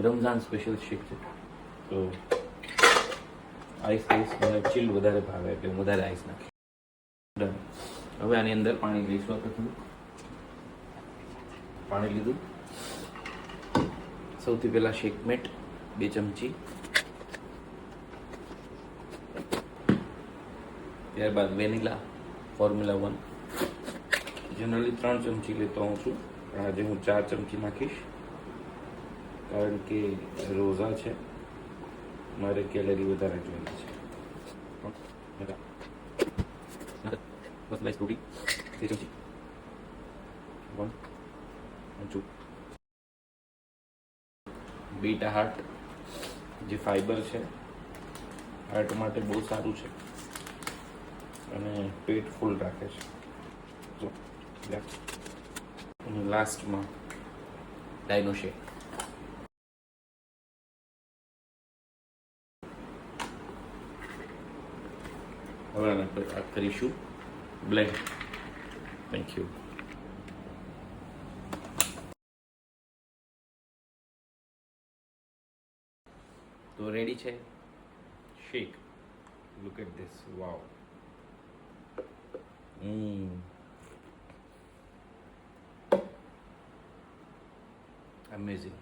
Ramzan special શેક છે. તો ice મને ચીલ્ડ વધારે ભાવે એટલે હું વધારે આઈસ નાખીશ. ડન. હવે આની અંદર પાણી લઈશું આપણે થોડું. પાણી લીધું. સૌથી પહેલાં શેકમેટ 2 ચમચી, ત્યારબાદ વેનીલા ફોર્મ્યુલા 1 જનરલી 3 ચમચી લેતો હોઉં છું, પણ આજે હું 4 ચમચી નાખીશ કારણ કે રોઝા છે, મારે કેલરી વધારે જોઈએ છે. બસ ફ્રૂટી 2 ચમચી 1 2 બીટા હાર્ટ જે ફાઈબર છે હાર્ટ માટે બહુ સારું છે અને પેટ ફૂલ રાખે છે. અને લાસ્ટમાં ડાયનો શેક. હવે આપણે કરીશું બ્લેન્ડ. Thank you. તો રેડી છે shake. Look at this. Wow. Amazing.